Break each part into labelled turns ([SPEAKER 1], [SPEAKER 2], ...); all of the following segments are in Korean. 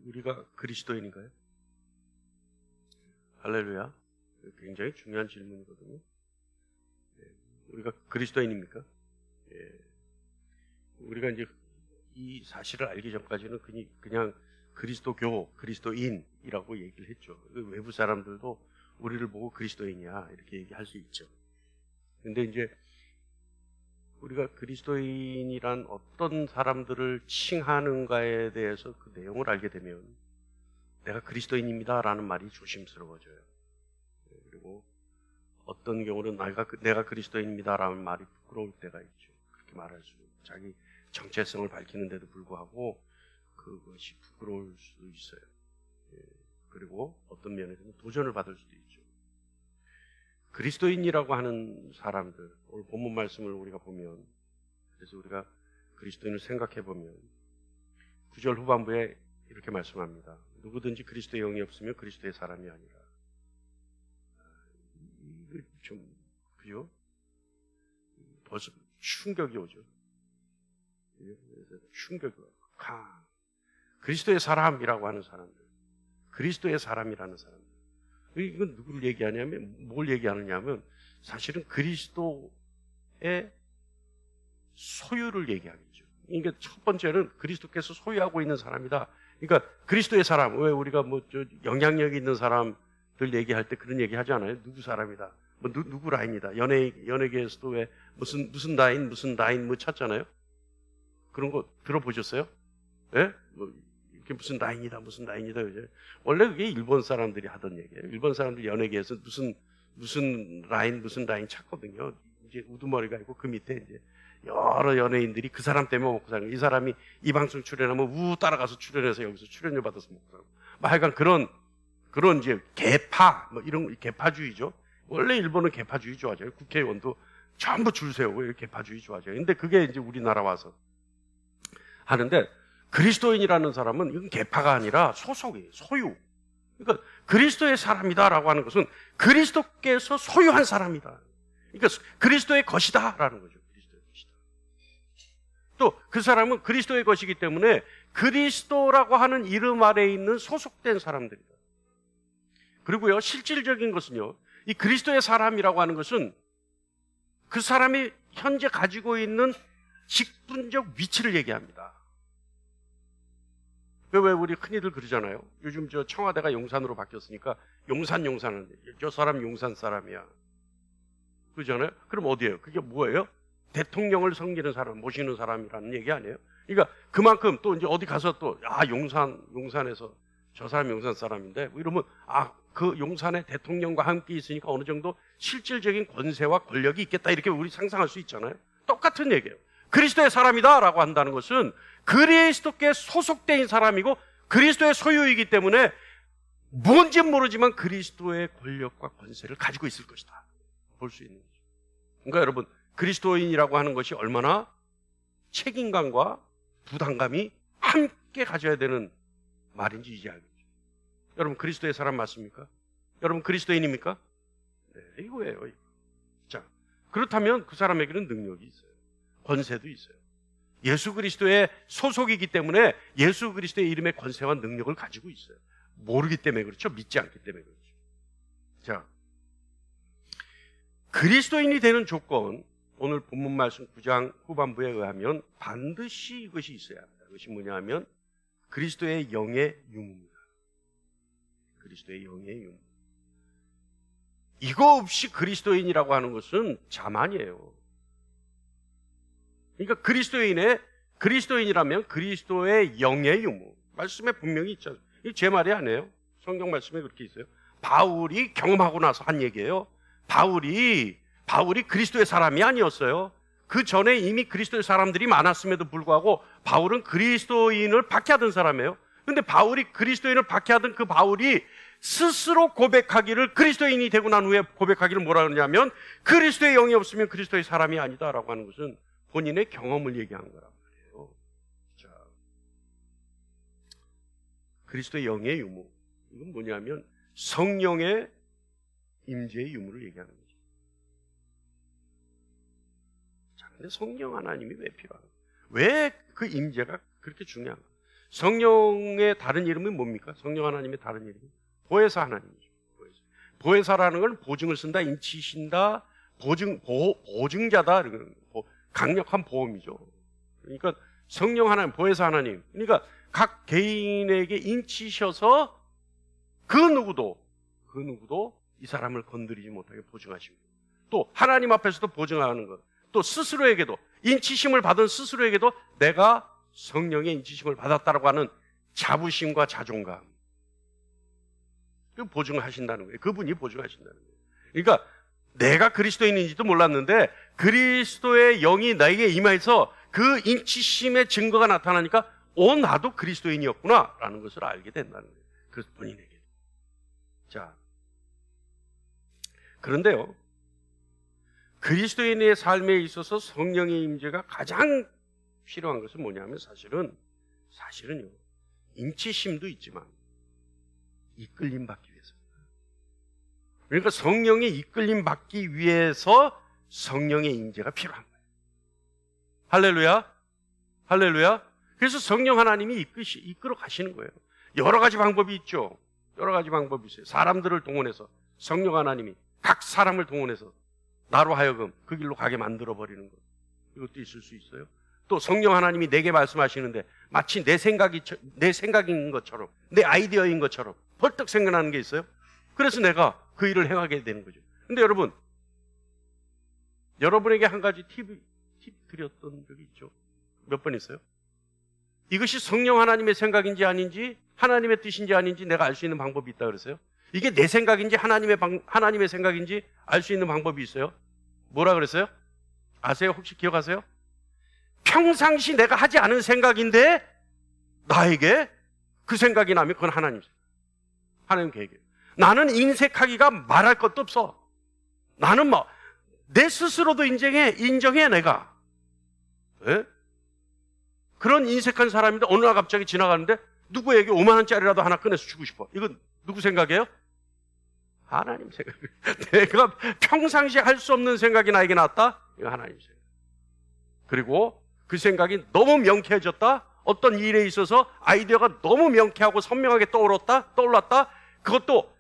[SPEAKER 1] 우리가 그리스도인인가요? 할렐루야. 굉장히 중요한 질문이거든요. 우리가 그리스도인입니까? 우리가 이제 이 사실을 알기 전까지는 그냥 그리스도교, 그리스도인이라고 얘기를 했죠. 외부 사람들도 우리를 보고 그리스도인이야 이렇게 얘기할 수 있죠. 근데 이제 우리가 그리스도인이란 어떤 사람들을 칭하는가에 대해서 그 내용을 알게 되면 내가 그리스도인입니다라는 말이 조심스러워져요. 그리고 어떤 경우는 내가 그리스도인입니다라는 말이 부끄러울 때가 있죠. 그렇게 말할 수, 자기 정체성을 밝히는데도 불구하고 그것이 부끄러울 수도 있어요. 그리고 어떤 면에서는 도전을 받을 수도 있죠. 그리스도인이라고 하는 사람들, 오늘 본문 말씀을 우리가 보면, 그래서 우리가 그리스도인을 생각해 보면 9절 후반부에 이렇게 말씀합니다. 누구든지 그리스도의 영이 없으면 그리스도의 사람이 아니라. 이거 좀 그죠? 벌써 충격이 오죠. 충격이 와요. 그리스도의 사람이라고 하는 사람들, 그리스도의 사람이라는 사람들. 이건 누구를 얘기하냐면, 뭘 얘기하느냐면 사실은 그리스도의 소유를 얘기하겠죠. 그러니까 첫 번째는 그리스도께서 소유하고 있는 사람이다. 그러니까 그리스도의 사람, 왜 우리가 영향력 있는 사람들 얘기할 때 그런 얘기 하지 않아요? 누구 사람이다. 누구 라인이다. 연예계에서도 왜 무슨 라인 찾잖아요? 그런 거 들어보셨어요? 예? 이렇게 무슨 라인이다. 그죠? 원래 그게 일본 사람들이 하던 얘기예요. 일본 사람들 연예계에서 무슨 라인 찾거든요. 이제 우두머리가 있고 그 밑에 이제 여러 연예인들이 그 사람 때문에 먹고 사는 거예요. 이 사람이 이 방송 출연하면 따라가서 출연해서 여기서 출연료 받아서 먹고 사는 거예요. 하여간 그런 이제 계파, 이런 계파주의죠. 원래 일본은 계파주의 좋아하죠. 국회의원도 전부 줄 세우고 이렇게 계파주의 좋아하죠. 근데 그게 이제 우리나라 와서 하는데, 그리스도인이라는 사람은 이건 계파가 아니라 소속이에요. 소유. 그러니까 그리스도의 사람이다라고 하는 것은 그리스도께서 소유한 사람이다. 그러니까 그리스도의 것이다라는 거죠. 그리스도의 것이다. 또 그 사람은 그리스도의 것이기 때문에 그리스도라고 하는 이름 아래에 있는 소속된 사람들이다. 그리고요, 실질적인 것은요, 이 그리스도의 사람이라고 하는 것은 그 사람이 현재 가지고 있는 직분적 위치를 얘기합니다. 왜 우리 흔히들 그러잖아요. 요즘 청와대가 용산으로 바뀌었으니까 용산은 저 사람 용산 사람이야. 그러잖아요. 그럼 어디예요? 그게 뭐예요? 대통령을 섬기는 사람, 모시는 사람이라는 얘기 아니에요? 그러니까 그만큼 또 이제 어디 가서 또 용산에서 저 사람 용산 사람인데 이러면 그 용산의 대통령과 함께 있으니까 어느 정도 실질적인 권세와 권력이 있겠다 이렇게 우리 상상할 수 있잖아요. 똑같은 얘기예요. 그리스도의 사람이다라고 한다는 것은 그리스도께 소속된 사람이고 그리스도의 소유이기 때문에 뭔진 모르지만 그리스도의 권력과 권세를 가지고 있을 것이다. 볼 수 있는 거죠. 그러니까 여러분, 그리스도인이라고 하는 것이 얼마나 책임감과 부담감이 함께 가져야 되는 말인지 이제 알겠죠. 여러분, 그리스도의 사람 맞습니까? 여러분, 그리스도인입니까? 네, 이거예요. 자, 그렇다면 그 사람에게는 능력이 있어요. 권세도 있어요. 예수 그리스도의 소속이기 때문에 예수 그리스도의 이름의 권세와 능력을 가지고 있어요. 모르기 때문에 그렇죠. 믿지 않기 때문에 그렇죠. 자, 그리스도인이 되는 조건, 오늘 본문 말씀 9장 후반부에 의하면 반드시 이것이 있어야 합니다. 그것이 뭐냐 하면 그리스도의 영의 유무입니다. 그리스도의 영의 유무. 이거 없이 그리스도인이라고 하는 것은 자만이에요. 그러니까 그리스도인이라면 그리스도의 영의 유무. 말씀에 분명히 있죠. 이게 제 말이 아니에요. 성경 말씀에 그렇게 있어요. 바울이 경험하고 나서 한 얘기예요. 바울이 그리스도의 사람이 아니었어요. 그 전에 이미 그리스도의 사람들이 많았음에도 불구하고 바울은 그리스도인을 박해하던 사람이에요. 그런데 바울이 그리스도인을 박해하던 그 바울이 스스로 고백하기를, 그리스도인이 되고 난 후에 고백하기를 뭐라 그러냐면 그리스도의 영이 없으면 그리스도의 사람이 아니다라고 하는 것은 본인의 경험을 얘기한 거란 말이에요. 자, 그리스도의 영의 유무, 이건 뭐냐면 성령의 임재의 유무를 얘기하는 거죠. 자, 근데 성령 하나님이 왜 필요한가? 왜 그 임재가 그렇게 중요한가? 성령의 다른 이름은 뭡니까? 성령 하나님의 다른 이름이 보혜사 하나님이죠. 보혜사라는 건 보증을 쓴다, 인치신다, 보증자다, 강력한 보험이죠. 그러니까 성령 하나님, 보혜사 하나님, 그러니까 각 개인에게 인치셔서 그 누구도 이 사람을 건드리지 못하게 보증하시고, 또 하나님 앞에서도 보증하는 것, 또 스스로에게도 인치심을 받은 스스로에게도 내가 성령의 인치심을 받았다라고 하는 자부심과 자존감, 그 보증하신다는 거예요. 그분이 보증하신다는 거예요. 그러니까 내가 그리스도인인지도 몰랐는데 그리스도의 영이 나에게 임하여서 그 인치심의 증거가 나타나니까 나도 그리스도인이었구나라는 것을 알게 된다는 거예요. 그 본인에게. 자, 그런데요, 그리스도인의 삶에 있어서 성령의 임재가 가장 필요한 것은 뭐냐면 사실은요, 인치심도 있지만 이끌림 받기 위해서. 그러니까 성령의 이끌림 받기 위해서 성령의 임재가 필요한 거예요. 할렐루야, 할렐루야. 그래서 성령 하나님이 이끌어 가시는 거예요. 여러 가지 방법이 있죠. 여러 가지 방법이 있어요. 사람들을 동원해서 성령 하나님이 각 사람을 동원해서 나로 하여금 그 길로 가게 만들어 버리는 것, 이것도 있을 수 있어요. 또 성령 하나님이 내게 말씀하시는데 마치 내 생각인 것처럼, 내 아이디어인 것처럼 벌떡 생각나는 게 있어요. 그래서 내가 그 일을 행하게 되는 거죠. 근데 여러분, 여러분에게 한 가지 팁 드렸던 적이 있죠. 몇 번 있어요? 이것이 성령 하나님의 생각인지 아닌지, 하나님의 뜻인지 아닌지 내가 알 수 있는 방법이 있다 그랬어요. 이게 내 생각인지 하나님의 생각인지 알 수 있는 방법이 있어요. 뭐라 그랬어요? 아세요? 혹시 기억하세요? 평상시 내가 하지 않은 생각인데 나에게 그 생각이 나면 그건 하나님 생각, 하나님 계획이에요. 나는 인색하기가 말할 것도 없어. 나는 내 스스로도 인정해 내가. 네? 그런 인색한 사람인데 어느 날 갑자기 지나가는데 누구에게 5만 원짜리라도 하나 꺼내서 주고 싶어. 이건 누구 생각이에요? 하나님 생각이에요. 내가 평상시에 할 수 없는 생각이 나에게 나왔다? 이거 하나님 생각. 그리고 그 생각이 너무 명쾌해졌다? 어떤 일에 있어서 아이디어가 너무 명쾌하고 선명하게 떠올랐다? 그것도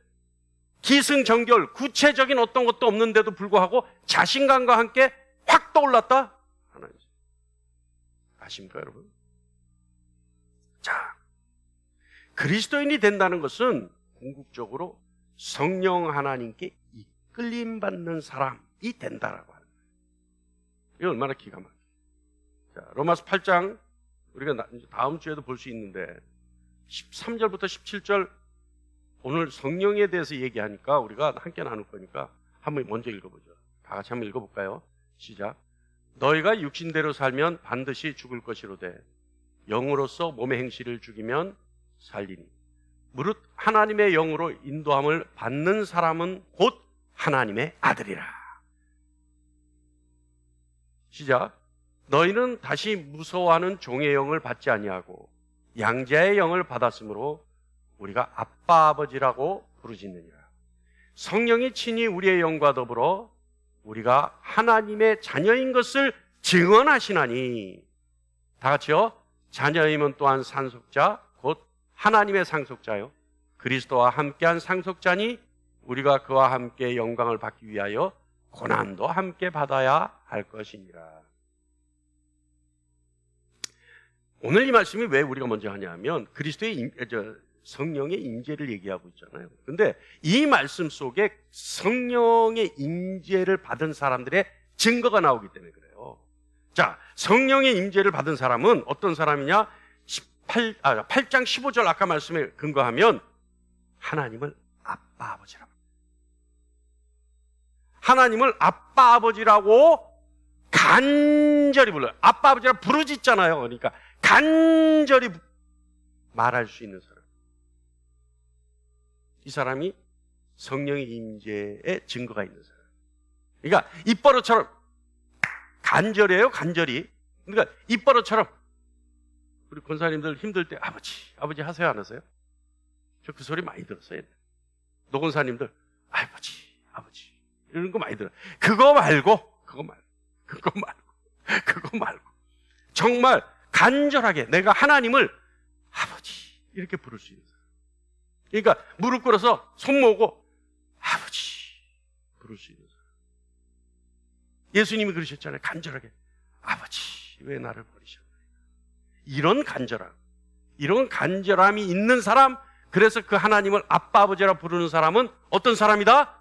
[SPEAKER 1] 기승전결, 구체적인 어떤 것도 없는데도 불구하고 자신감과 함께 확 떠올랐다? 하나님 생각. 아십니까, 여러분? 자, 그리스도인이 된다는 것은 궁극적으로 성령 하나님께 이끌림 받는 사람이 된다라고 하는 거예요. 이게 얼마나 기가 막혀요. 자, 로마서 8장 우리가 다음 주에도 볼 수 있는데 13절부터 17절, 오늘 성령에 대해서 얘기하니까 우리가 함께 나눌 거니까 한번 먼저 읽어보죠. 다 같이 한번 읽어볼까요? 시작. 너희가 육신대로 살면 반드시 죽을 것이로되 영으로서 몸의 행실을 죽이면 살리니 무릇 하나님의 영으로 인도함을 받는 사람은 곧 하나님의 아들이라. 시작. 너희는 다시 무서워하는 종의 영을 받지 아니하고 양자의 영을 받았으므로 우리가 아빠 아버지라고 부르짖느니라. 성령이 친히 우리의 영과 더불어 우리가 하나님의 자녀인 것을 증언하시나니. 다 같이요. 자녀임은 또한 상속자 곧 하나님의 상속자요 그리스도와 함께한 상속자니 우리가 그와 함께 영광을 받기 위하여 고난도 함께 받아야 할 것이니라. 오늘 이 말씀이 왜 우리가 먼저 하냐면 그리스도의 성령의 임재를 얘기하고 있잖아요. 그런데 이 말씀 속에 성령의 임재를 받은 사람들의 증거가 나오기 때문에 그래요. 자, 성령의 임재를 받은 사람은 어떤 사람이냐? 8장 15절 아까 말씀에 근거하면 하나님을 아빠 아버지라고, 하나님을 아빠 아버지라고 간절히 불러요. 아빠 아버지라고 부르짖잖아요. 그러니까 간절히 말할 수 있는 사람, 이 사람이 성령의 임재의 증거가 있는 사람. 그러니까 입버릇처럼 간절해요. 간절히. 그러니까 입버릇처럼 우리 권사님들 힘들 때 아버지 하세요, 안 하세요? 저 그 소리 많이 들었어요. 노건사님들 아버지 이런 거 많이 들어요. 그거 말고 정말 간절하게 내가 하나님을 이렇게 부를 수 있는 사람. 그러니까 무릎 꿇어서 손 모으고 아버지 부를 수 있는 사람. 예수님이 그러셨잖아요. 간절하게 아버지 왜 나를 버리셨나요? 이런 간절함이 있는 사람, 그래서 그 하나님을 아빠 아버지라 부르는 사람은 어떤 사람이다?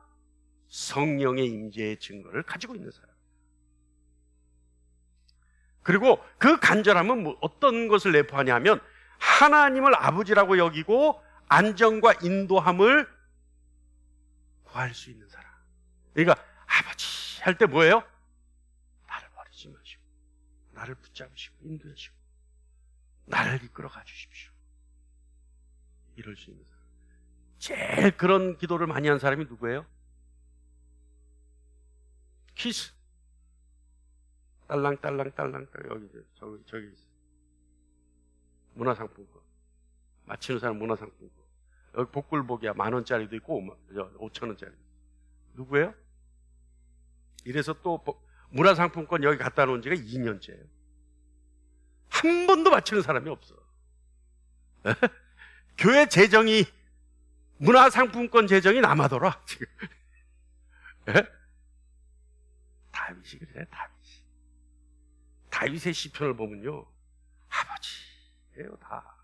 [SPEAKER 1] 성령의 임재의 증거를 가지고 있는 사람. 그리고 그 간절함은 어떤 것을 내포하냐면 하나님을 아버지라고 여기고 안정과 인도함을 구할 수 있는 사람. 그러니까 아버지 할 때 뭐예요? 나를 버리지 마시고 나를 붙잡으시고 인도하시고 나를 이끌어 가주십시오. 이럴 수 있는 사람. 제일 그런 기도를 많이 한 사람이 누구예요? 키스. 딸랑딸랑 여기 저기 문화상품권 맞히는 사람 문화상품권. 여기 복굴복이야. 10,000원짜리도 있고 5,000원짜리. 누구예요? 이래서 또 문화상품권 여기 갖다 놓은 지가 2년째예요. 한 번도 맞히는 사람이 없어. 교회 재정이 문화상품권 재정이 남아돌아 지금. 다윗이 그래. 다윗의 시편을 보면요, 아버지예요 다.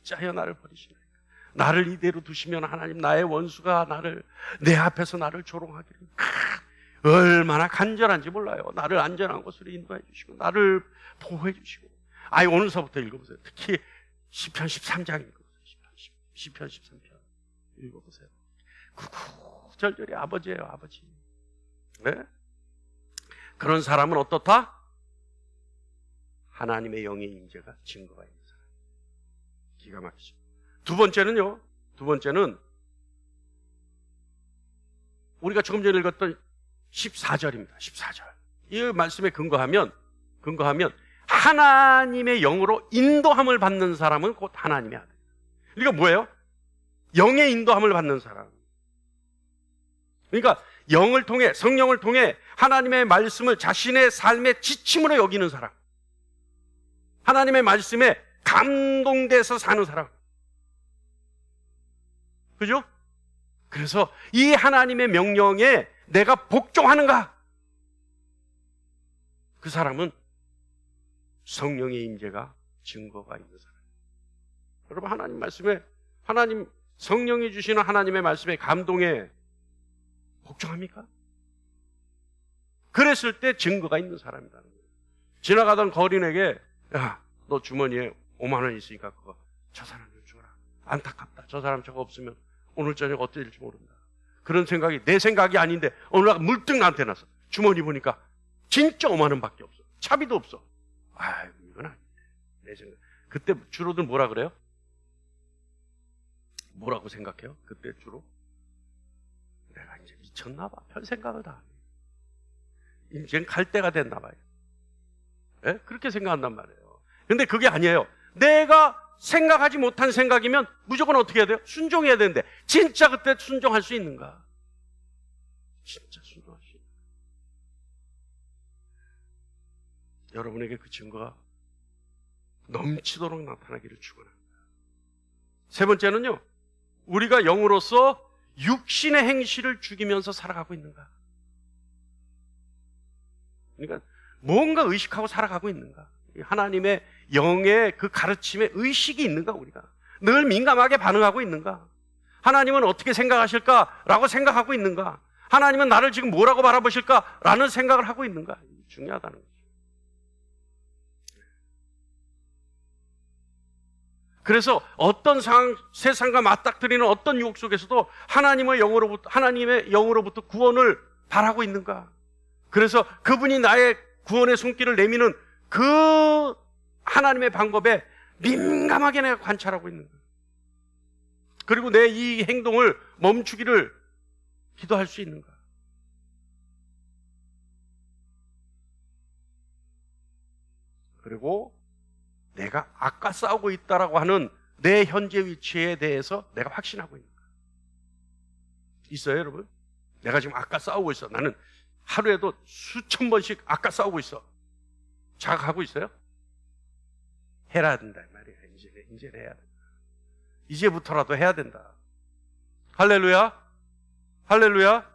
[SPEAKER 1] 어찌하여 나를 버리시나이까. 나를 이대로 두시면 하나님 나의 원수가 내 앞에서 나를 조롱하기를. 얼마나 간절한지 몰라요. 나를 안전한 곳으로 인도해 주시고 나를 보호해 주시고. 오늘서부터 읽어보세요. 특히 시편 13장 읽어보세요. 시편 13편 읽어보세요. 구구절절히 아버지예요. 아버지. 네? 그런 사람은 어떻다? 하나님의 영의 임재가 증거가 있는 사람. 기가 막히죠. 두 번째는 우리가 조금 전에 읽었던 14절입니다. 14절. 이 말씀에 근거하면 하나님의 영으로 인도함을 받는 사람은 곧 하나님의 아들. 그러니까 뭐예요? 영의 인도함을 받는 사람. 그러니까 영을 통해, 성령을 통해 하나님의 말씀을 자신의 삶의 지침으로 여기는 사람. 하나님의 말씀에 감동돼서 사는 사람. 그죠? 그래서 이 하나님의 명령에 내가 복종하는가? 그 사람은 성령의 임재가 증거가 있는 사람. 여러분, 하나님 말씀에, 성령이 주시는 하나님의 말씀에 감동에 복종합니까? 그랬을 때 증거가 있는 사람이라는 거예요. 지나가던 거린에게, 야, 너 주머니에 5만 원 있으니까 그거 저 사람한테 줘라. 안타깝다. 저 사람 저거 없으면 오늘 저녁 어떻게 될지 모른다. 그런 생각이 내 생각이 아닌데 어느 날 물뜩 나한테 났어. 주머니 보니까 진짜 5만 원밖에 없어. 차비도 없어. 아이고, 이건 아닌데. 내 생각. 그때 주로들 뭐라 그래요? 뭐라고 생각해요? 그때 주로? 내가 이제 미쳤나 봐. 별 생각을 다 하네. 이제는 갈 때가 됐나 봐요. 네? 그렇게 생각한단 말이에요. 근데 그게 아니에요. 내가 생각하지 못한 생각이면 무조건 어떻게 해야 돼요? 순종해야 되는데 진짜 그때 순종할 수 있는가? 진짜 순종할 수 있는가? 여러분에게 그 증거가 넘치도록 나타나기를 축원합니다. 세 번째는요, 우리가 영으로서 육신의 행실을 죽이면서 살아가고 있는가? 그러니까 뭔가 의식하고 살아가고 있는가? 하나님의 영의 그 가르침에 의식이 있는가? 우리가 늘 민감하게 반응하고 있는가? 하나님은 어떻게 생각하실까라고 생각하고 있는가? 하나님은 나를 지금 뭐라고 바라보실까라는 생각을 하고 있는가? 중요하다는 거죠. 그래서 어떤 상황, 세상과 맞닥뜨리는 어떤 유혹 속에서도 하나님의 영으로부터 구원을 바라고 있는가? 그래서 그분이 나의 구원의 손길을 내미는 그 하나님의 방법에 민감하게 내가 관찰하고 있는가? 그리고 내 이 행동을 멈추기를 기도할 수 있는가? 그리고 내가 아까 싸우고 있다라고 하는 내 현재 위치에 대해서 내가 확신하고 있는가? 있어요, 여러분? 내가 지금 아까 싸우고 있어. 나는 하루에도 수천 번씩 아까 싸우고 있어. 자각하고 있어요? 해야 된다 이 말이에요. 이제 해야 된다. 이제부터라도 해야 된다. 할렐루야. 할렐루야.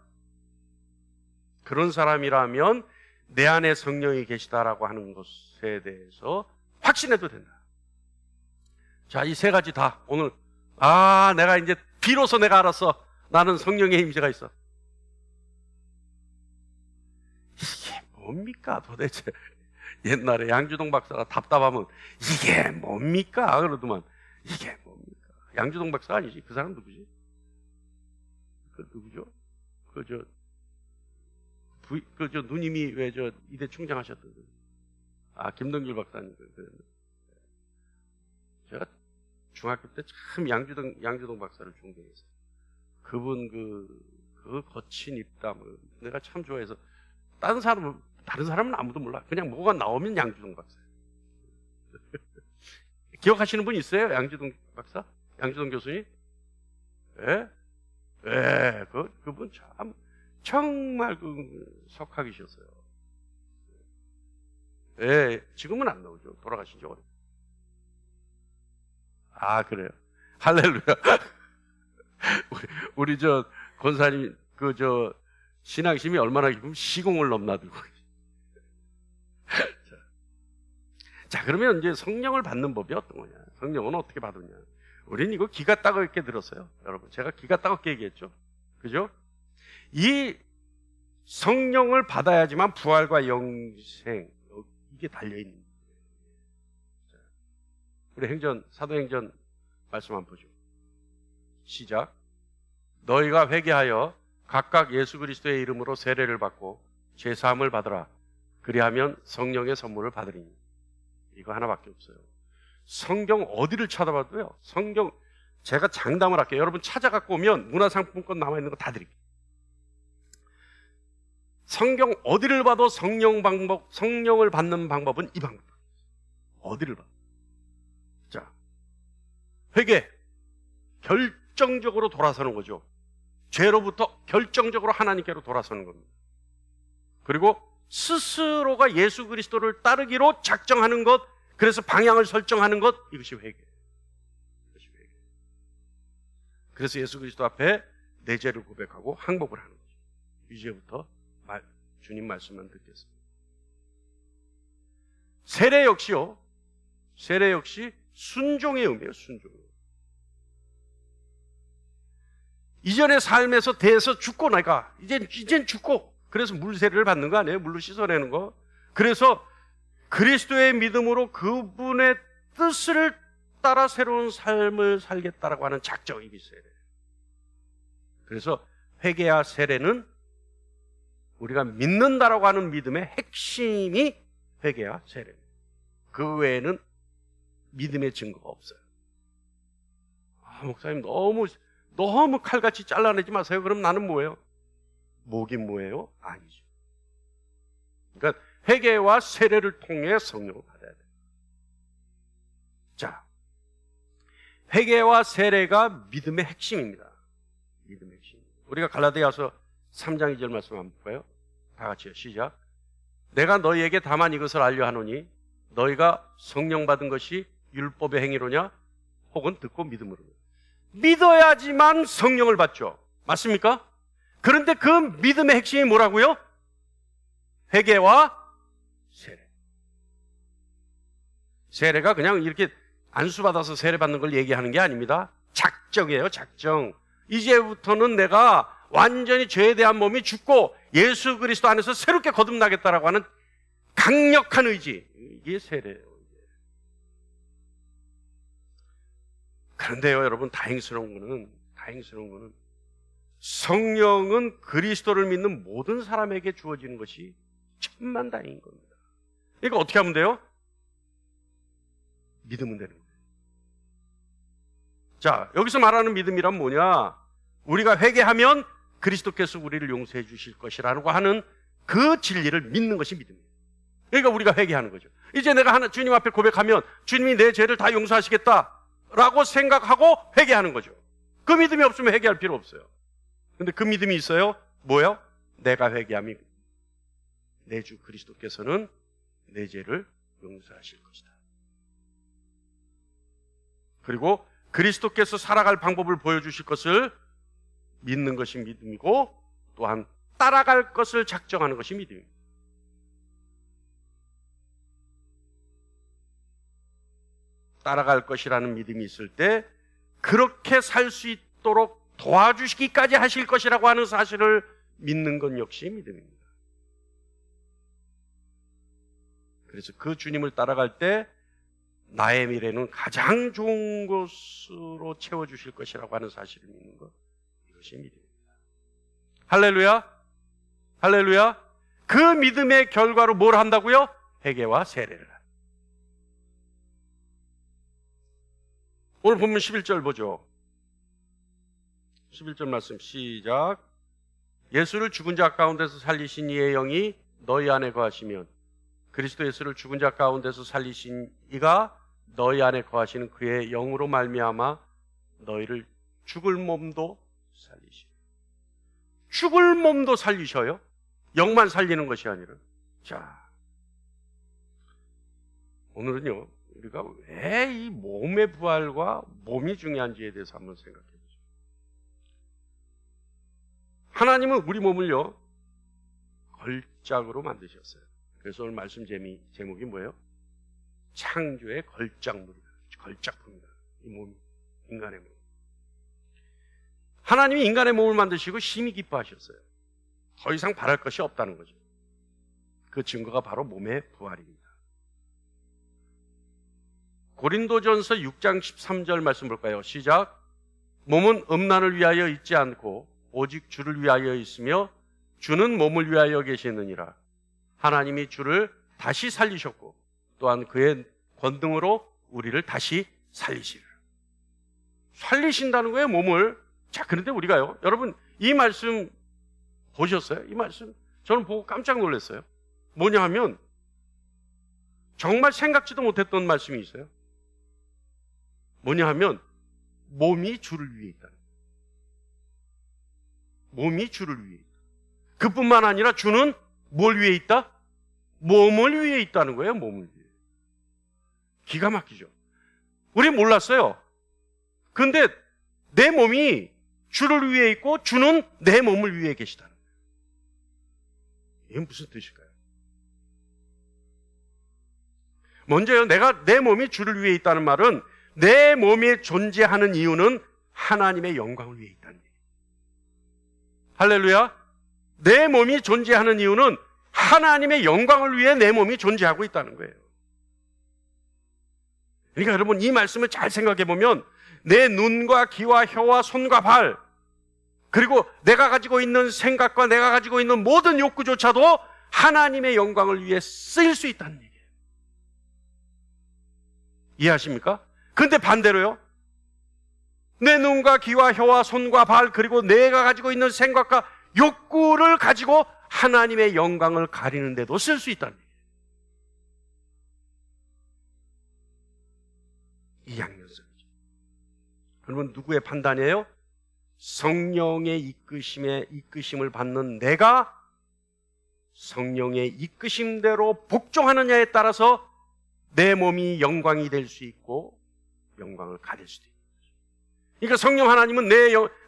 [SPEAKER 1] 그런 사람이라면 내 안에 성령이 계시다라고 하는 것에 대해서 확신해도 된다. 자, 이 세 가지 다 오늘 내가 이제 비로소 내가 알았어. 나는 성령의 임재가 있어. 이게 뭡니까 도대체? 옛날에 양주동 박사가 답답하면 이게 뭡니까? 그러더만 이게 뭡니까? 양주동 박사 아니지? 그 사람 누구지? 그 누구죠? 저 누님이 왜 저 이대 충장하셨던 김동길 박사님. 제가 중학교 때 참 양주동 박사를 존경했어요. 그분 그 거친 입담을 내가 참 좋아해서 다른 사람은 아무도 몰라. 그냥 뭐가 나오면 양주동 박사예요. 기억하시는 분 있어요? 양주동 박사? 양주동 교수님? 예? 예, 그분 참 정말 석학이셨어요. 예, 지금은 안 나오죠. 돌아가신 지 오래. 그래요. 할렐루야. 우리 저 권사님 신앙심이 얼마나 깊으면 시공을 넘나들고. 자, 그러면 이제 성령을 받는 법이 어떤 거냐? 성령은 어떻게 받느냐? 우리는 이거 기가 따갑게 들었어요. 여러분, 제가 기가 따갑게 얘기했죠. 그죠? 이 성령을 받아야지만 부활과 영생, 이게 달려있는 거예요. 우리 사도행전 말씀 한번 보죠. 시작. 너희가 회개하여 각각 예수 그리스도의 이름으로 세례를 받고 죄사함을 받으라. 그리하면 성령의 선물을 받으리니. 이거 하나밖에 없어요. 성경 어디를 찾아봐도요. 성경 제가 장담을 할게요. 여러분 찾아갖고 오면 문화상품권 남아있는 거 다 드릴게요. 성경 어디를 봐도 성령을 받는 방법은 이 방법. 어디를 봐도. 자, 회개. 결정적으로 돌아서는 거죠. 죄로부터 결정적으로 하나님께로 돌아서는 겁니다. 그리고 스스로가 예수 그리스도를 따르기로 작정하는 것, 그래서 방향을 설정하는 것, 이것이 회개. 그래서 예수 그리스도 앞에 내 죄를 고백하고 항복을 하는 거죠. 이제부터 주님 말씀만 듣겠습니다. 세례 역시요. 세례 역시 순종의 의미예요. 순종. 이전의 삶에서 대해서 죽고 내가 이젠 죽고 그래서 물세례를 받는 거 아니에요? 물로 씻어내는 거. 그래서 그리스도의 믿음으로 그분의 뜻을 따라 새로운 삶을 살겠다라고 하는 작정이 세례. 그래서 회개와 세례는 우리가 믿는다라고 하는 믿음의 핵심이 회개와 세례입니다. 그 외에는 믿음의 증거가 없어요. 목사님 너무 칼같이 잘라내지 마세요. 그럼 나는 뭐예요? 목이 뭐예요? 아니죠. 그러니까 회개와 세례를 통해 성령을 받아야 돼요. 자, 회개와 세례가 믿음의 핵심입니다. 믿음의 핵심. 우리가 갈라디아서 3장 2절 말씀 한번 볼까요? 다 같이요. 시작. 내가 너희에게 다만 이것을 알려 하노니 너희가 성령 받은 것이 율법의 행위로냐? 혹은 듣고 믿음으로냐? 믿어야지만 성령을 받죠. 맞습니까? 그런데 그 믿음의 핵심이 뭐라고요? 회개와 세례. 세례가 그냥 이렇게 안수받아서 세례받는 걸 얘기하는 게 아닙니다. 작정이에요. 작정. 이제부터는 내가 완전히 죄에 대한 몸이 죽고 예수 그리스도 안에서 새롭게 거듭나겠다라고 하는 강력한 의지. 이게 세례예요. 그런데요, 여러분, 다행스러운 거는 성령은 그리스도를 믿는 모든 사람에게 주어지는 것이 천만다행인 겁니다. 그러니까 어떻게 하면 돼요? 믿으면 되는 거예요. 자, 여기서 말하는 믿음이란 뭐냐? 우리가 회개하면 그리스도께서 우리를 용서해 주실 것이라고 하는 그 진리를 믿는 것이 믿음이에요. 그러니까 우리가 회개하는 거죠. 이제 내가 주님 앞에 고백하면 주님이 내 죄를 다 용서하시겠다라고 생각하고 회개하는 거죠. 그 믿음이 없으면 회개할 필요 없어요. 근데 그 믿음이 있어요. 뭐예요? 내가 회개하면 내 주 그리스도께서는 내 죄를 용서하실 것이다. 그리고 그리스도께서 살아갈 방법을 보여주실 것을 믿는 것이 믿음이고, 또한 따라갈 것을 작정하는 것이 믿음입니다. 따라갈 것이라는 믿음이 있을 때 그렇게 살 수 있도록 도와주시기까지 하실 것이라고 하는 사실을 믿는 것 역시 믿음입니다. 그래서 그 주님을 따라갈 때 나의 미래는 가장 좋은 것으로 채워주실 것이라고 하는 사실을 믿는 것, 이것이 믿음입니다. 할렐루야! 할렐루야! 그 믿음의 결과로 뭘 한다고요? 회개와 세례를 한다. 오늘 본문 11절 보죠. 11절 말씀 시작. 예수를 죽은 자 가운데서 살리신 이의 영이 너희 안에 거하시면, 그리스도 예수를 죽은 자 가운데서 살리신 이가 너희 안에 거하시는 그의 영으로 말미암아 너희를 죽을 몸도 살리시라. 죽을 몸도 살리셔요? 영만 살리는 것이 아니라. 자, 오늘은요, 우리가 왜 이 몸의 부활과 몸이 중요한지에 대해서 한번 생각해 보죠. 하나님은 우리 몸을요, 걸작으로 만드셨어요. 그래서 오늘 말씀 제목이 뭐예요? 창조의 걸작품이다. 이 몸, 인간의 몸. 하나님이 인간의 몸을 만드시고 심히 기뻐하셨어요. 더 이상 바랄 것이 없다는 거죠. 그 증거가 바로 몸의 부활입니다. 고린도전서 6장 13절 말씀 볼까요? 시작. 몸은 음란을 위하여 있지 않고 오직 주를 위하여 있으며 주는 몸을 위하여 계시느니라. 하나님이 주를 다시 살리셨고 또한 그의 권능으로 우리를 다시 살리시리라. 살리신다는 거예요, 몸을. 자, 그런데 우리가요, 여러분 이 말씀 보셨어요? 이 말씀 저는 보고 깜짝 놀랐어요. 뭐냐 하면 정말 생각지도 못했던 말씀이 있어요. 뭐냐 하면 몸이 주를 위해 있다. 몸이 주를 위해 있다. 그뿐만 아니라 주는 뭘 위해 있다? 몸을 위해 있다는 거예요. 몸을 위해. 기가 막히죠. 우리 몰랐어요. 그런데 내 몸이 주를 위해 있고 주는 내 몸을 위해 계시다는 거예요. 이게 무슨 뜻일까요? 먼저요, 내 몸이 주를 위해 있다는 말은 내 몸에 존재하는 이유는 하나님의 영광을 위해 있다는 얘기예요. 할렐루야. 내 몸이 존재하는 이유는 하나님의 영광을 위해 내 몸이 존재하고 있다는 거예요. 그러니까 여러분 이 말씀을 잘 생각해 보면 내 눈과 귀와 혀와 손과 발, 그리고 내가 가지고 있는 생각과 내가 가지고 있는 모든 욕구조차도 하나님의 영광을 위해 쓰일 수 있다는 얘기예요. 이해하십니까? 근데 반대로요, 내 눈과 귀와 혀와 손과 발, 그리고 내가 가지고 있는 생각과 욕구를 가지고 하나님의 영광을 가리는 데도 쓸 수 있다는 얘기예요. 이 양면성이죠. 여러분 누구의 판단이에요? 성령의 이끄심을 받는 내가 성령의 이끄심대로 복종하느냐에 따라서 내 몸이 영광이 될 수 있고 영광을 가릴 수도 있는 거죠. 그러니까 성령 하나님은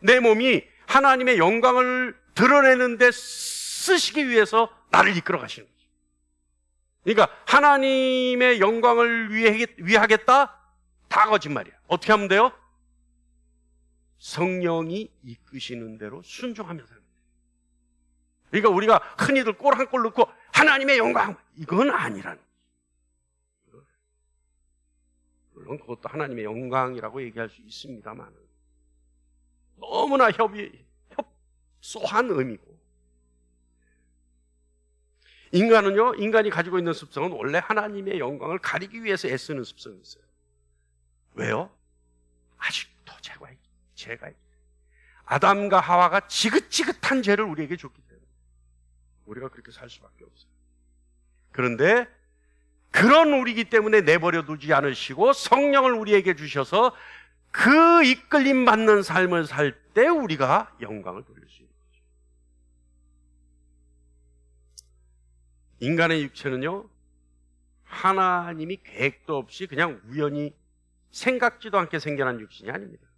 [SPEAKER 1] 내 몸이 하나님의 영광을 드러내는데 쓰시기 위해서 나를 이끌어 가시는 거죠. 그러니까 하나님의 영광을 위하겠다? 다 거짓말이야. 어떻게 하면 돼요? 성령이 이끄시는 대로 순종하면서 하는 거예요. 그러니까 우리가 흔히들 골 한 골 넣고 하나님의 영광, 이건 아니라는 거죠. 물론 그것도 하나님의 영광이라고 얘기할 수 있습니다만 너무나 협소한 의미고, 인간이 가지고 있는 습성은 원래 하나님의 영광을 가리기 위해서 애쓰는 습성이 있어요. 왜요? 아직도 죄가 아담과 하와가 지긋지긋한 죄를 우리에게 줬기 때문에 우리가 그렇게 살 수밖에 없어요. 그런데 그런 우리이기 때문에 내버려 두지 않으시고 성령을 우리에게 주셔서 그 이끌림 받는 삶을 살 때 우리가 영광을 돌릴 수 있는 거죠. 인간의 육체는요, 하나님이 계획도 없이 그냥 우연히 생각지도 않게 생겨난 육신이 아닙니다.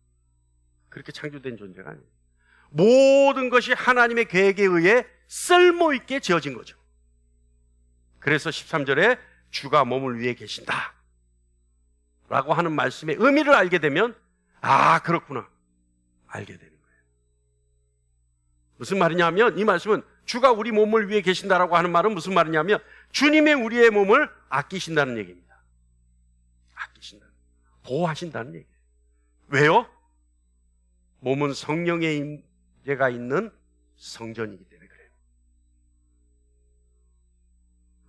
[SPEAKER 1] 그렇게 창조된 존재가 아니에요. 모든 것이 하나님의 계획에 의해 쓸모있게 지어진 거죠. 그래서 13절에 주가 몸을 위해 계신다 라고 하는 말씀의 의미를 알게 되면 아, 그렇구나, 알게 되는 거예요. 무슨 말이냐면, 이 말씀은 주가 우리 몸을 위해 계신다라고 하는 말은 무슨 말이냐면 주님의 우리의 몸을 아끼신다는 얘기입니다. 아끼신다, 보호하신다는 얘기예요. 왜요? 몸은 성령의 임재가 있는 성전이기 때문에 그래요.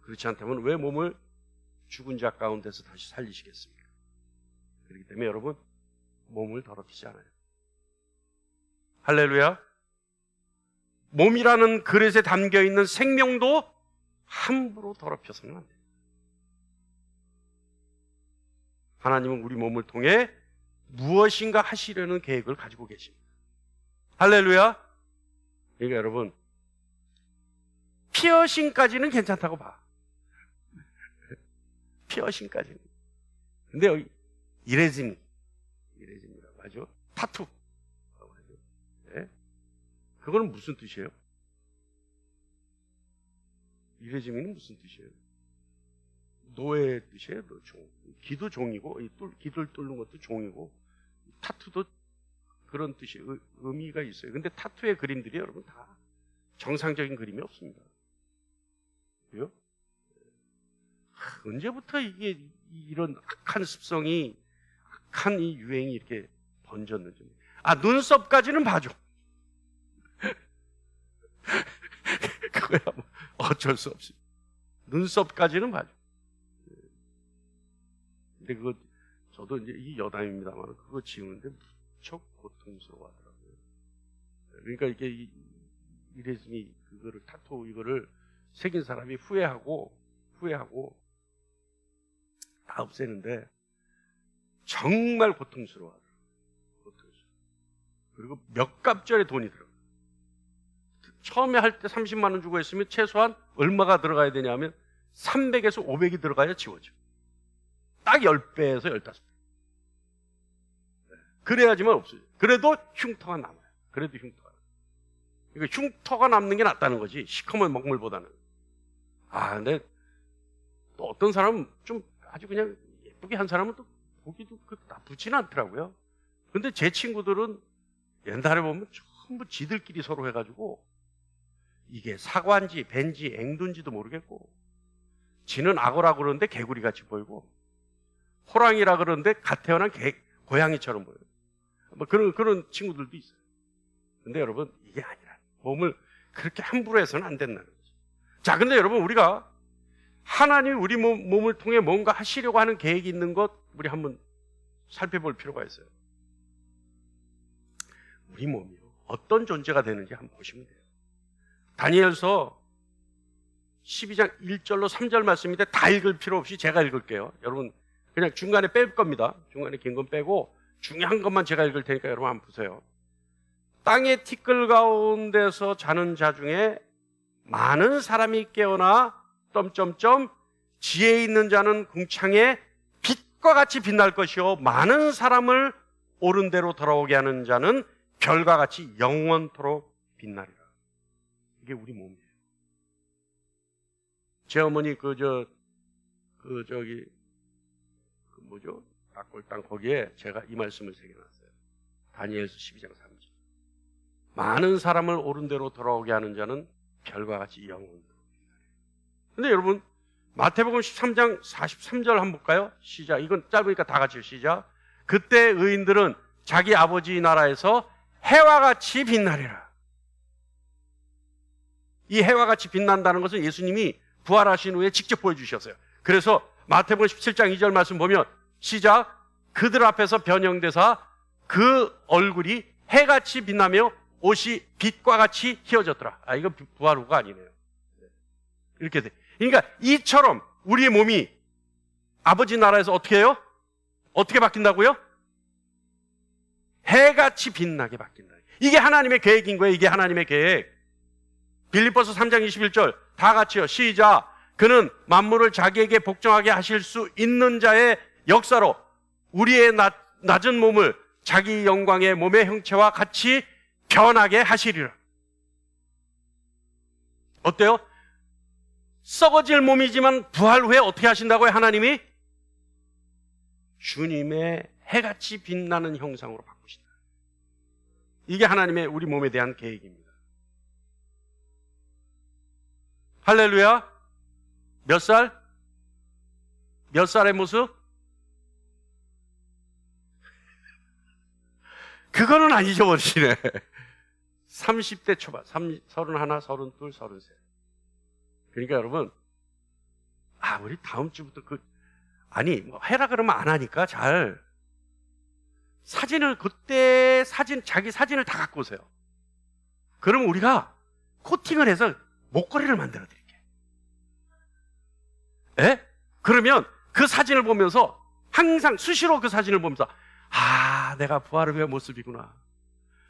[SPEAKER 1] 그렇지 않다면 왜 몸을 죽은 자 가운데서 다시 살리시겠습니까? 그렇기 때문에 여러분, 몸을 더럽히지 않아요. 할렐루야. 몸이라는 그릇에 담겨있는 생명도 함부로 더럽혀서는 안 돼요. 하나님은 우리 몸을 통해 무엇인가 하시려는 계획을 가지고 계십니다. 할렐루야. 그러니까 여러분, 피어싱까지는 괜찮다고 봐. 피어싱까지는. 근데 여기 이레즘이라고 하죠. 타투. 네? 그거는 무슨 뜻이에요? 이레즘이는 무슨 뜻이에요? 노예의 뜻이에요. 종. 기도 종이고, 기도를 뚫는 것도 종이고, 타투도 그런 뜻이, 의미가 있어요. 근데 타투의 그림들이 여러분 다 정상적인 그림이 없습니다. 그래요? 언제부터 이게 이런 악한 습성이, 악한 이 유행이 이렇게 번졌는지. 아, 눈썹까지는 봐줘. 그거야 뭐 어쩔 수 없이. 눈썹까지는 봐줘. 근데 그거, 저도 이제 이 여담입니다만, 그거 지우는데 무척 고통스러워 하더라고요. 그러니까 이게 이레즘이 그거를, 타투 이거를 새긴 사람이 후회하고 다 없애는데 정말 고통스러워 하더라고요. 그리고 몇 갑절의 돈이 들어가요. 처음에 할 때 30만 원 주고 했으면 최소한 얼마가 들어가야 되냐면 300에서 500이 들어가야 지워져. 딱 10배에서 15배. 그래야지만 없어요. 그래도 흉터가 남아요. 그러니까 흉터가 남는 게 낫다는 거지, 시커먼 먹물보다는. 아, 근데 또 어떤 사람은 좀 아주 그냥 예쁘게 한 사람은 또 보기도 나쁘지는 않더라고요. 근데 제 친구들은 옛날에 보면 전부 지들끼리 서로 해가지고 이게 사과인지 벤지 앵두인지도 모르겠고, 지는 악어라 그러는데 개구리같이 보이고, 호랑이라 그러는데 갓 태어난 고양이처럼 보여요. 뭐 그런 친구들도 있어요. 근데 여러분, 이게 아니라 몸을 그렇게 함부로 해서는 안 된다는 거죠. 자, 근데 여러분, 우리가 하나님이 우리 몸을 통해 뭔가 하시려고 하는 계획이 있는 것, 우리 한번 살펴볼 필요가 있어요. 우리 몸이요, 어떤 존재가 되는지 한번 보시면 돼요. 다니엘서 12장 1절로 3절 말씀인데 다 읽을 필요 없이 제가 읽을게요. 여러분 그냥 중간에 뺄 겁니다. 중간에 긴 건 빼고 중요한 것만 제가 읽을 테니까 여러분 한번 보세요. 땅의 티끌 가운데서 자는 자 중에 많은 사람이 깨어나 지혜 있는 자는 궁창에 빛과 같이 빛날 것이요, 많은 사람을 옳은 대로 돌아오게 하는 자는 별과 같이 영원토록 빛나리라. 이게 우리 몸이에요. 제 어머니 낙골당 거기에 제가 이 말씀을 새겨놨어요. 다니엘서 12장 3절. 많은 사람을 옳은 대로 돌아오게 하는 자는 별과 같이 영원토록 빛나리라. 근데 여러분, 마태복음 13장 43절 한번 볼까요? 시작. 이건 짧으니까 다 같이요. 시작. 그때 의인들은 자기 아버지 나라에서 해와 같이 빛나리라. 이 해와 같이 빛난다는 것은 예수님이 부활하신 후에 직접 보여주셨어요. 그래서 마태복음 17장 2절 말씀 보면 시작. 그들 앞에서 변형되사 그 얼굴이 해같이 빛나며 옷이 빛과 같이 휘어졌더라. 아, 이거 부활 후가 아니네요. 이렇게 돼. 그러니까 이처럼 우리의 몸이 아버지 나라에서 어떻게 해요? 어떻게 바뀐다고요? 해같이 빛나게 바뀐다. 이게 하나님의 계획인 거예요. 이게 하나님의 계획. 빌립보서 3장 21절 다 같이요. 시작. 그는 만물을 자기에게 복종하게 하실 수 있는 자의 역사로 우리의 낮은 몸을 자기 영광의 몸의 형체와 같이 변하게 하시리라. 어때요? 썩어질 몸이지만 부활 후에 어떻게 하신다고요? 하나님이 주님의 해같이 빛나는 형상으로 바꾸신다. 이게 하나님의 우리 몸에 대한 계획입니다. 할렐루야. 몇 살? 몇 살의 모습? 그거는 안 잊어버리시네. 30대 초반, 31, 32, 33. 그러니까 여러분, 우리 다음 주부터 뭐 해라 그러면 안 하니까 사진을 그때 자기 사진을 다 갖고 오세요. 그러면 우리가 코팅을 해서 목걸이를 만들어 드릴게요. 예? 그러면 그 사진을 보면서 항상 수시로 그 사진을 보면서 내가 부활의 후의 모습이구나.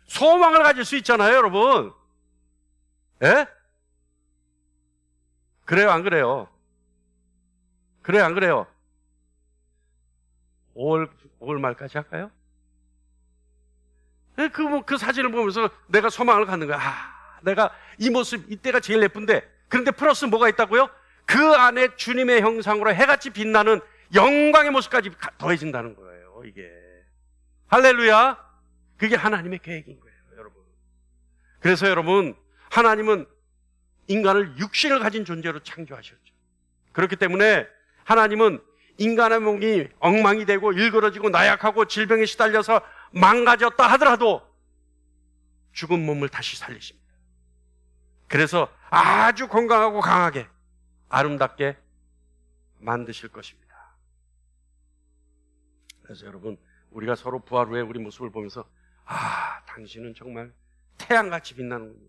[SPEAKER 1] 소망을 가질 수 있잖아요, 여러분. 예? 그래요, 안 그래요? 그래요, 안 그래요? 5월 말까지 할까요? 그 사진을 보면서 내가 소망을 갖는 거야. 내가 이 모습, 이때가 제일 예쁜데, 그런데 플러스 뭐가 있다고요? 그 안에 주님의 형상으로 해같이 빛나는 영광의 모습까지 더해진다는 거예요, 이게. 할렐루야! 그게 하나님의 계획인 거예요, 여러분. 그래서 여러분, 하나님은 인간을 육신을 가진 존재로 창조하셨죠. 그렇기 때문에 하나님은 인간의 몸이 엉망이 되고 일그러지고 나약하고 질병에 시달려서 망가졌다 하더라도 죽은 몸을 다시 살리십니다. 그래서 아주 건강하고 강하게 아름답게 만드실 것입니다. 그래서 여러분, 우리가 서로 부활 후에 우리 모습을 보면서 당신은 정말 태양같이 빛나는군요.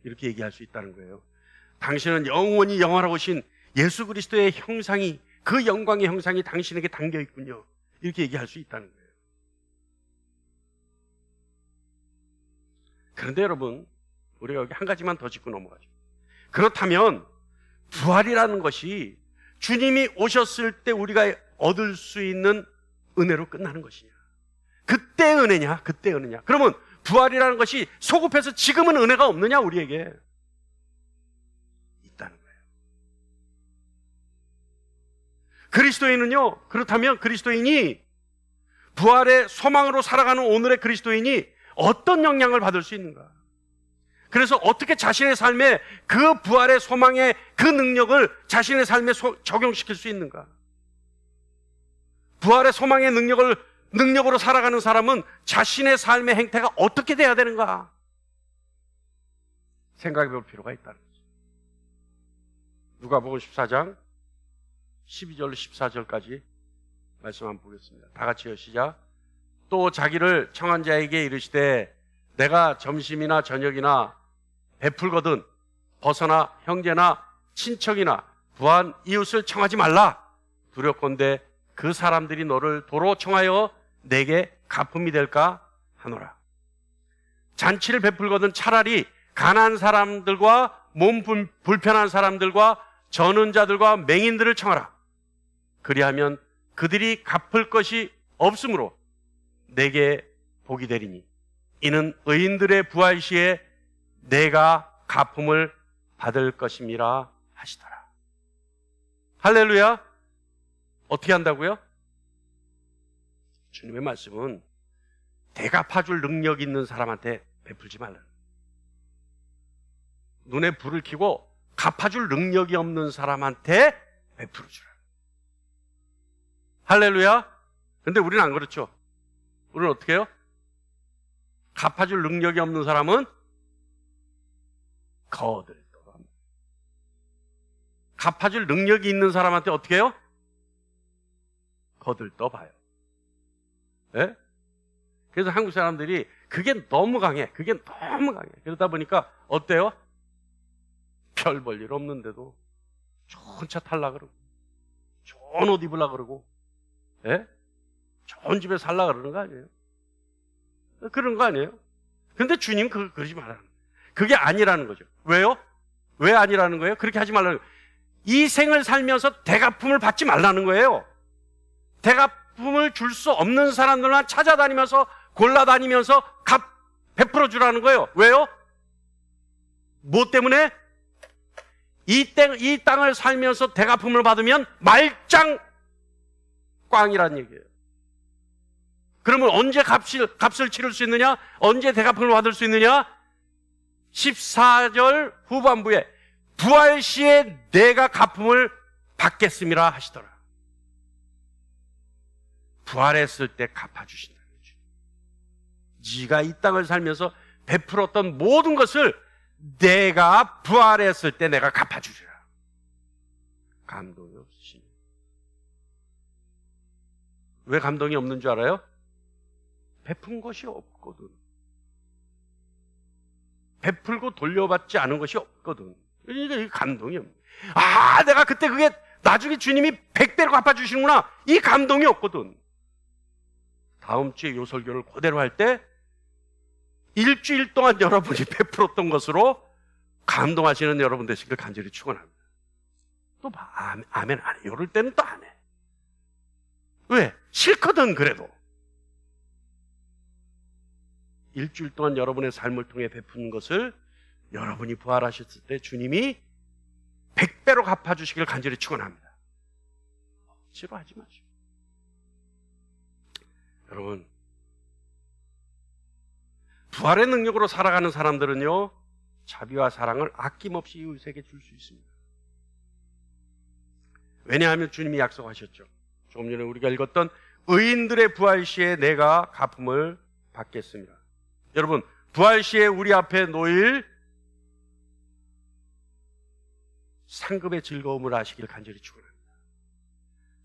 [SPEAKER 1] 이렇게 얘기할 수 있다는 거예요. 당신은 영원히 영원하신 예수 그리스도의 형상이, 그 영광의 형상이 당신에게 담겨 있군요. 이렇게 얘기할 수 있다는 거예요. 그런데 여러분, 우리가 여기 한 가지만 더 짚고 넘어가죠. 그렇다면 부활이라는 것이 주님이 오셨을 때 우리가 얻을 수 있는 은혜로 끝나는 것이냐? 그때 은혜냐? 그때 은혜냐? 그러면 부활이라는 것이 소급해서 지금은 은혜가 없느냐? 우리에게 있다는 거예요. 그리스도인은요, 그렇다면 그리스도인이 부활의 소망으로 살아가는 오늘의 그리스도인이 어떤 영향을 받을 수 있는가? 그래서 어떻게 자신의 삶에 그 부활의 소망의 그 능력을 자신의 삶에 적용시킬 수 있는가? 부활의 소망의 능력으로 살아가는 사람은 자신의 삶의 행태가 어떻게 돼야 되는가? 생각해 볼 필요가 있다는 거죠. 누가복음 14장 12절 14절까지 말씀 한번 보겠습니다. 다 같이요, 시작. 또 자기를 청한 자에게 이르시되 내가 점심이나 저녁이나 베풀거든 벗어나 형제나 친척이나 부한 이웃을 청하지 말라. 두렵건대 그 사람들이 너를 도로 청하여 내게 갚음이 될까 하노라. 잔치를 베풀거든 차라리 가난한 사람들과 몸 불편한 사람들과 저는 자들과 맹인들을 청하라. 그리하면 그들이 갚을 것이 없으므로 내게 복이 되리니 이는 의인들의 부활 시에 내가 갚음을 받을 것임이라 하시더라. 할렐루야. 어떻게 한다고요? 주님의 말씀은 대갚아줄 능력 있는 사람한테 베풀지 말라. 눈에 불을 켜고 갚아줄 능력이 없는 사람한테 베풀어 주라. 할렐루야. 근데 우리는 안 그렇죠. 우리는 어떻게 해요? 갚아줄 능력이 없는 사람은 거들떠갑니다. 갚아줄 능력이 있는 사람한테 어떻게 해요? 거들떠봐요. 네? 그래서 한국 사람들이 그게 너무 강해. 그게 너무 강해. 그러다 보니까 어때요? 별 볼 일 없는데도 좋은 차 탈라 그러고 좋은 옷 입으려 그러고 예? 좋은 집에 살라 그러는 거 아니에요? 그런 거 아니에요? 근데 주님 그러지 말라는 거예요. 그게 아니라는 거죠. 왜요? 왜 아니라는 거예요? 그렇게 하지 말라는 거예요. 이 생을 살면서 대갚음을 받지 말라는 거예요. 갚음을 줄 수 없는 사람들만 찾아다니면서 골라다니면서 베풀어 주라는 거예요. 왜요? 뭐 때문에? 이 땅을 살면서 대갚음을 받으면 말짱 꽝이란 얘기예요. 그러면 언제 값을 치를 수 있느냐? 언제 대갚음을 받을 수 있느냐? 14절 후반부에 부활 시에 내가 갚음을 받겠음이라 하시더라. 부활했을 때 갚아주신다는 거죠. 네가 이 땅을 살면서 베풀었던 모든 것을 내가 부활했을 때 내가 갚아주리라. 감동이 없으시네. 왜 감동이 없는 줄 알아요? 베푼 것이 없거든. 베풀고 돌려받지 않은 것이 없거든. 그러니까 감동이 없네. 내가 그때 그게 나중에 주님이 100배로 갚아주시는구나. 이 감동이 없거든. 다음 주에 요 설교를 그대로 할 때 일주일 동안 여러분이 베풀었던 것으로 감동하시는 여러분 되시길 간절히 축원합니다. 또 아멘 안 해. 이럴 때는 또 안 해. 왜? 싫거든. 그래도 일주일 동안 여러분의 삶을 통해 베푼 것을 여러분이 부활하셨을 때 주님이 100배로 갚아주시길 간절히 축원합니다. 싫어하지 마시고. 여러분, 부활의 능력으로 살아가는 사람들은요, 자비와 사랑을 아낌없이 이웃에게 줄 수 있습니다. 왜냐하면 주님이 약속하셨죠. 조금 전에 우리가 읽었던 의인들의 부활 시에 내가 갚음을 받겠습니다. 여러분, 부활 시에 우리 앞에 놓일 상급의 즐거움을 아시길 간절히 축원합니다.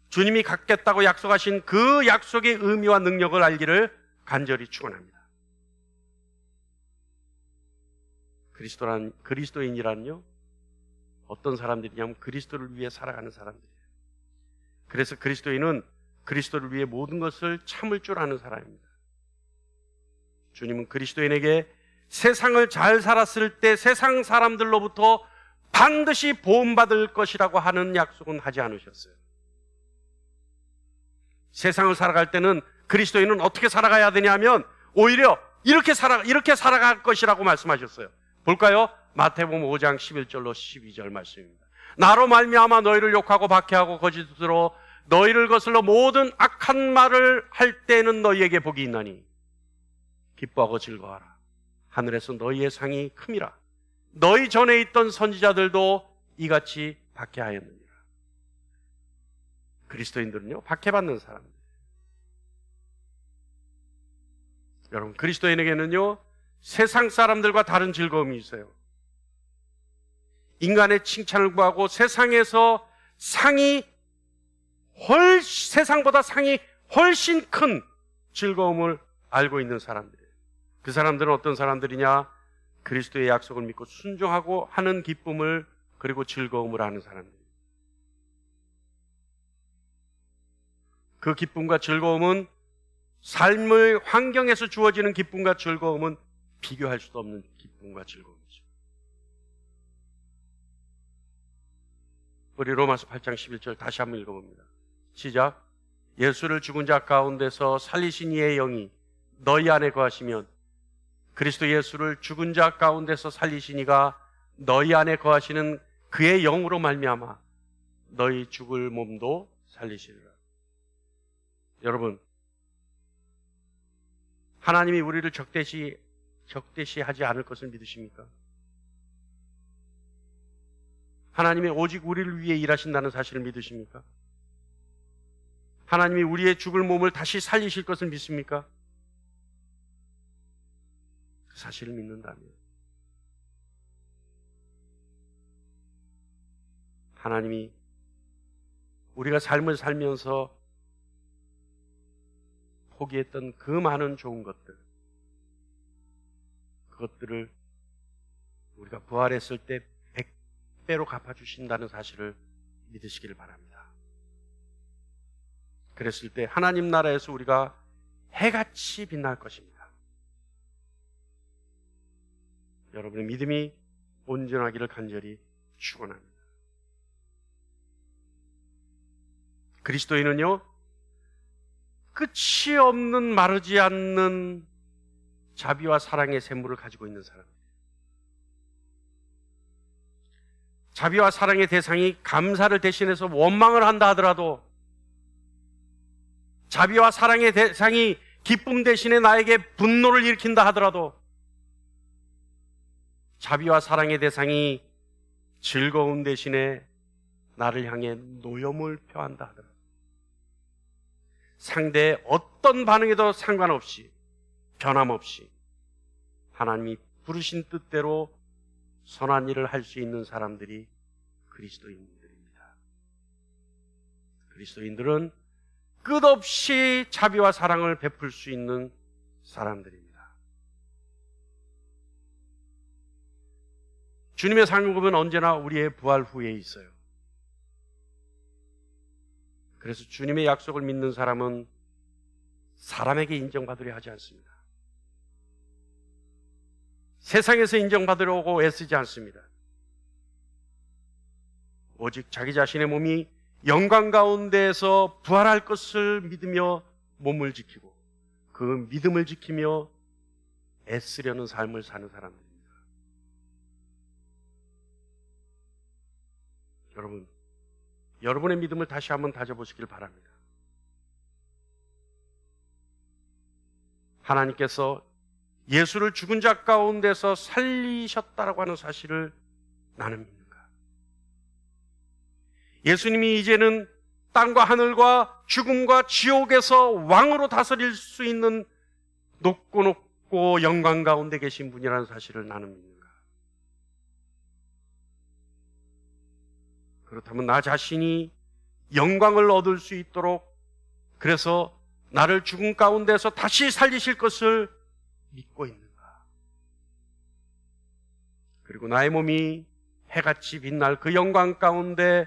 [SPEAKER 1] 주님이 갖겠다고 약속하신 그 약속의 의미와 능력을 알기를 간절히 축원합니다. 그리스도인이란요, 어떤 사람들이냐면 그리스도를 위해 살아가는 사람들이에요. 그래서 그리스도인은 그리스도를 위해 모든 것을 참을 줄 아는 사람입니다. 주님은 그리스도인에게 세상을 잘 살았을 때 세상 사람들로부터 반드시 보험받을 것이라고 하는 약속은 하지 않으셨어요. 세상을 살아갈 때는 그리스도인은 어떻게 살아가야 되냐면 오히려 이렇게 살아갈 것이라고 말씀하셨어요. 볼까요? 마태복음 5장 11절로 12절 말씀입니다. 나로 말미암아 너희를 욕하고 박해하고 거짓으로 너희를 거슬러 모든 악한 말을 할 때는 너희에게 복이 있나니 기뻐하고 즐거워하라. 하늘에서 너희의 상이 큼이라. 너희 전에 있던 선지자들도 이같이 박해하였느니라. 그리스도인들은요, 박해받는 사람들. 여러분, 그리스도인에게는요, 세상 사람들과 다른 즐거움이 있어요. 인간의 칭찬을 구하고 세상에서 세상보다 상이 훨씬 큰 즐거움을 알고 있는 사람들이에요. 그 사람들은 어떤 사람들이냐? 그리스도의 약속을 믿고 순종하고 하는 기쁨을 그리고 즐거움을 아는 사람들이에요. 그 기쁨과 즐거움은 삶의 환경에서 주어지는 기쁨과 즐거움은 비교할 수 없는 기쁨과 즐거움이죠. 우리 로마서 8장 11절 다시 한번 읽어봅니다. 시작. 예수를 죽은 자 가운데서 살리신 이의 영이 너희 안에 거하시면 그리스도 예수를 죽은 자 가운데서 살리신 이가 너희 안에 거하시는 그의 영으로 말미암아 너희 죽을 몸도 살리시리라. 여러분, 하나님이 우리를 적대시하지 않을 것을 믿으십니까? 하나님이 오직 우리를 위해 일하신다는 사실을 믿으십니까? 하나님이 우리의 죽을 몸을 다시 살리실 것을 믿습니까? 그 사실을 믿는다면 하나님이 우리가 삶을 살면서 포기했던 그 많은 좋은 것들, 그것들을 우리가 부활했을 때 100배로 갚아주신다는 사실을 믿으시기를 바랍니다. 그랬을 때 하나님 나라에서 우리가 해같이 빛날 것입니다. 여러분의 믿음이 온전하기를 간절히 축원합니다. 그리스도인은요, 끝이 없는 마르지 않는 자비와 사랑의 샘물을 가지고 있는 사람. 자비와 사랑의 대상이 감사를 대신해서 원망을 한다 하더라도, 자비와 사랑의 대상이 기쁨 대신에 나에게 분노를 일으킨다 하더라도, 자비와 사랑의 대상이 즐거움 대신에 나를 향해 노염을 표한다 하더라도, 상대의 어떤 반응에도 상관없이 변함없이 하나님이 부르신 뜻대로 선한 일을 할 수 있는 사람들이 그리스도인들입니다. 그리스도인들은 끝없이 자비와 사랑을 베풀 수 있는 사람들입니다. 주님의 상급은 언제나 우리의 부활 후에 있어요. 그래서 주님의 약속을 믿는 사람은 사람에게 인정받으려 하지 않습니다. 세상에서 인정받으려고 애쓰지 않습니다. 오직 자기 자신의 몸이 영광 가운데에서 부활할 것을 믿으며 몸을 지키고 그 믿음을 지키며 애쓰려는 삶을 사는 사람들입니다. 여러분, 여러분의 믿음을 다시 한번 다져보시길 바랍니다. 하나님께서 예수를 죽은 자 가운데서 살리셨다라고 하는 사실을 나는 믿는가? 예수님이 이제는 땅과 하늘과 죽음과 지옥에서 왕으로 다스릴 수 있는 높고 높고 영광 가운데 계신 분이라는 사실을 나는 믿는가? 그렇다면 나 자신이 영광을 얻을 수 있도록, 그래서 나를 죽음 가운데서 다시 살리실 것을 믿고 있는가? 그리고 나의 몸이 해같이 빛날 그 영광 가운데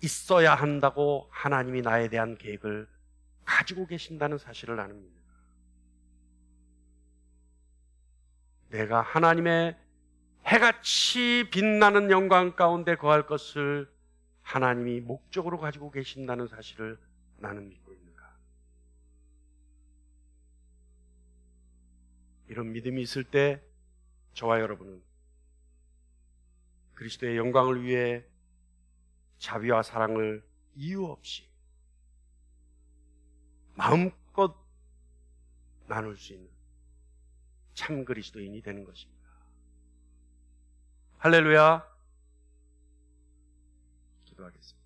[SPEAKER 1] 있어야 한다고 하나님이 나에 대한 계획을 가지고 계신다는 사실을 나는 믿는가? 내가 하나님의 해같이 빛나는 영광 가운데 거할 것을 하나님이 목적으로 가지고 계신다는 사실을 나는 믿고 있는가? 이런 믿음이 있을 때 저와 여러분은 그리스도의 영광을 위해 자비와 사랑을 이유 없이 마음껏 나눌 수 있는 참 그리스도인이 되는 것입니다. 할렐루야. 기도하겠습니다.